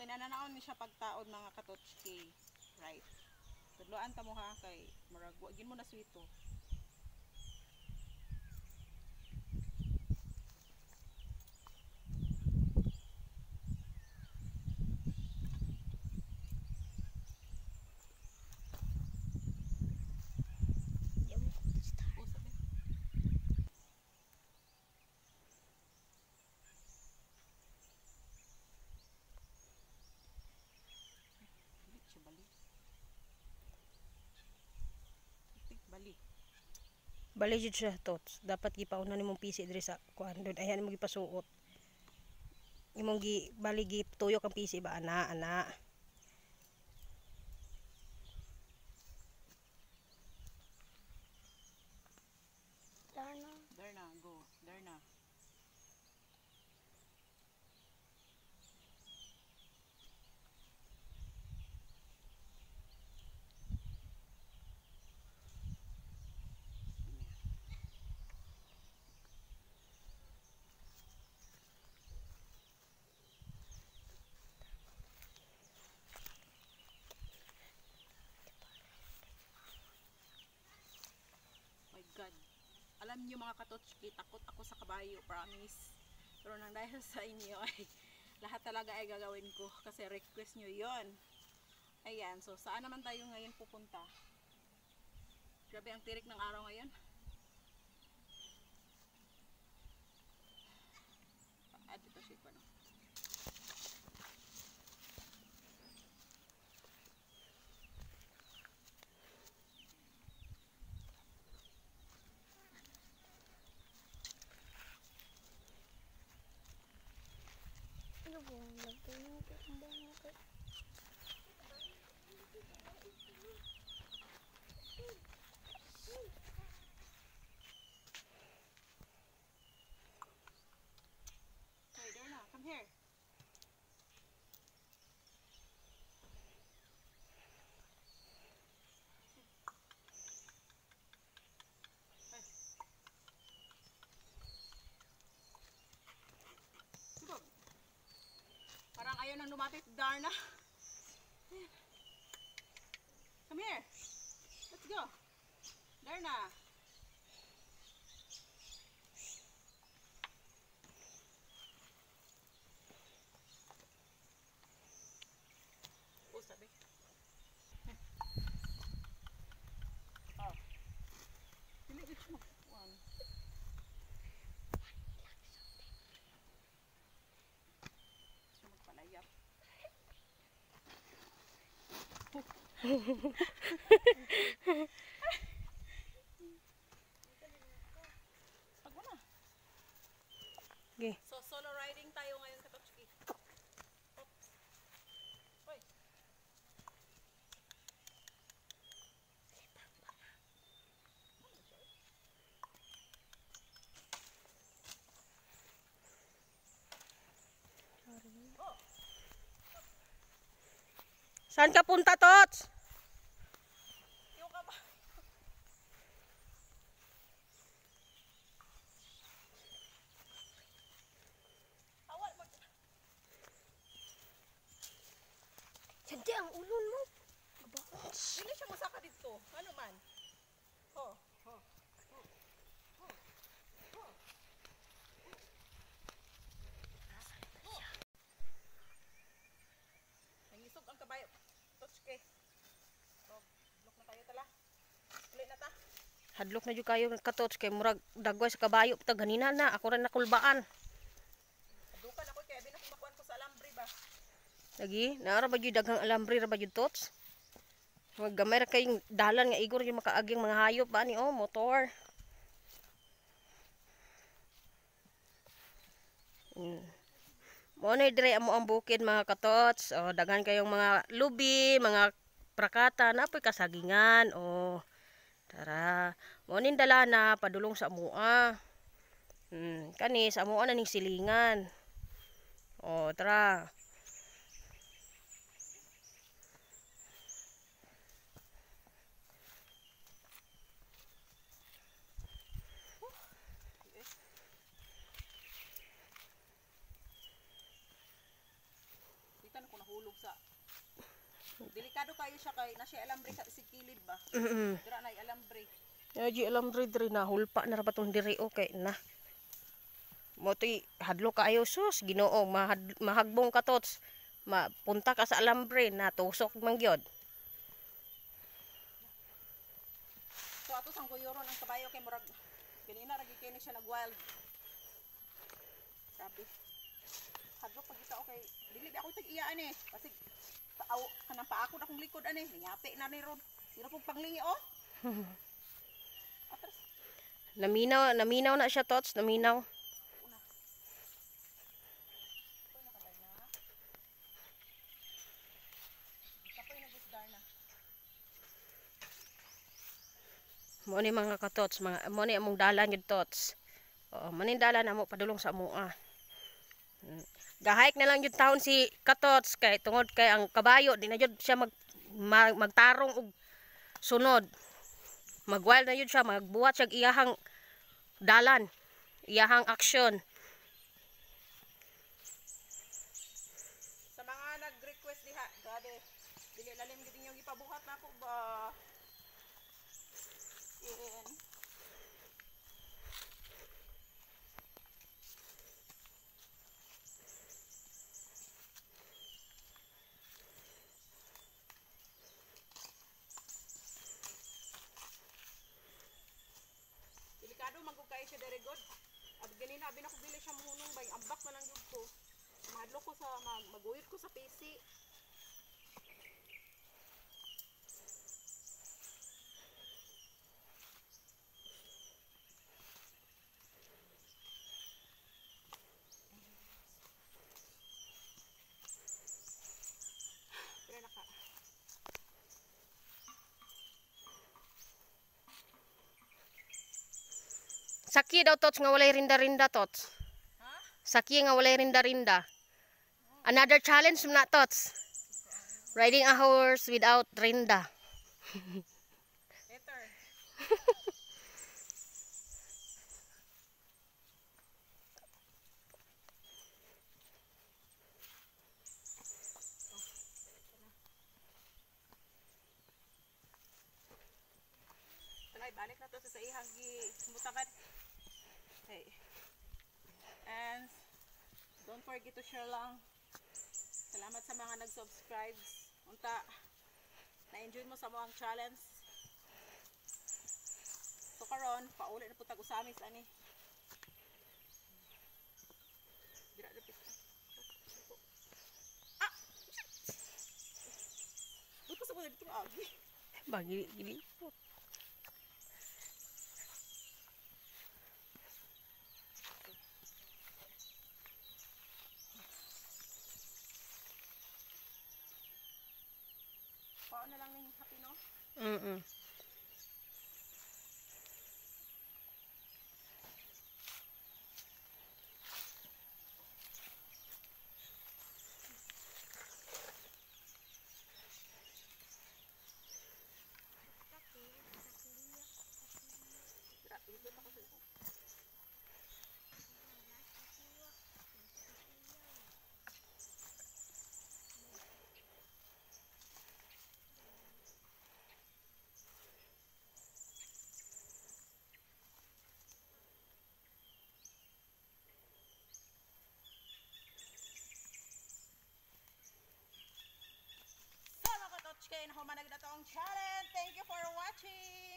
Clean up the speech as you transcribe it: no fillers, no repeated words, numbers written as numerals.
nananaon ni siya pagtaod mga katotski. Right. Tudloan ta mo ha kay murag wagin mo na sweeto. Bali. Bali jud siya tots. Dapat gipauna nimong pisi diri sa kuan dun. Ayan mo gipasuot. Imong gi bali gi tuyok ang pisi ba ana. Darna, go. Darna. My God. Alam niyo mga katotski, takot ako sa kabayo, promise. Pero nang dahil sa inyo ay lahat talaga ay gagawin ko kasi request nyo yon. Ayan, so saan naman tayo ngayon pupunta? Grabe ang tirik ng araw ngayon. Dito siya pa no. Hey, Darna, come here. Subog. Parang ayaw nang lumapit, Darna. Come here. Let's go. Darna. Oh, sabi. Oh. Dili dito mo. One. Gusto magpalayap. Pagwa na. Okay. So, solo riding tayo ngayon, Katotski. Oops. Hoy. Oh. Saan ka punta, tots? Yung ka ba? Awal mag... Hindi ang ulon mo. Hindi siya masaka dito. Ano man? Oh. Oh. Oh. Oh. Oh. Nangisog ang kabayo. Totske. Oh, look na tayo tala. Uli na ta. Hadlok na jud kayo katots kay murag dagway sa kabayo pag ganina na ako ra nakulbaan. Dukan ako kaya binakumakuan ko sa alambre ba. Lagi, naara ba jud daghang alambre ra ba jud tots? Wag gamay ra kayong dalan nga igor yung makaaging mga hayop ba ni oh motor. Mo na dire amo ang bukid mga katots. Oh, daghan kayong mga lubi, mga prakata napoy kasagingan. Oh. Tara, mo nin dala na padulong sa amoa. Kani sa amoa na ning silingan. Oh, tara. Kita na ko nahulog sa delikado kayo siya kay na siya alambre sa sikilid ba. Dira na alambre. Yaji alambre diri na hulpa na ra batong diri okay na. Mo toy hadlo kaayo sus Ginoo mahagbong ka tots. Mapunta ka sa alambre na tusok man gyud. So ato sang kuyoron ang kabayo kay murag kanina ra gikini siya nag-wild. Grabe. Hadlok pag kita okay. Dili ako tag-iyaan eh. Kasi kanang paako na akong likod ani. Nangyapit na ni ron. Sino pong panglingi oh? Atras. Naminaw na siya tots, naminaw. Mo ni mga katots, mo ni among dalan gyud tots. Oo, manin dalan amo padulong sa amoa. Gahayk na lang yung taon si katots kay tungod kay ang kabayo di na jud siya magtarong og sunod. Magwild na jud siya, magbuhat siya iyahang dalan, iyahang aksyon. Sa mga nag-request diha, grabe, dili lalim gid inyong ipabuhat na ako ba? Delikado magugay siya very good. At ganina abi na ko bili siya muhunong bay ambak na lang jud ko. Mahadlok ko sa maguyot ko sa PC. Saki daw tots nga walay rinda-rinda tots. Ha? Saki nga walay rinda-rinda. Another challenge na tots. Riding a horse without rinda. Better. Balik na to sa ihang gimutakan. Okay. And don't forget to share lang. Salamat sa mga nag-subscribe. Unta na-enjoy mo sa mga challenge. So karon, paulit na po tag-usamis ani. Dira dapit. Ah! Buto sa mga dito agi. Bagi gili. Paano na lang ning happy no? Kaya nahumanag na itong challenge. Thank you for watching.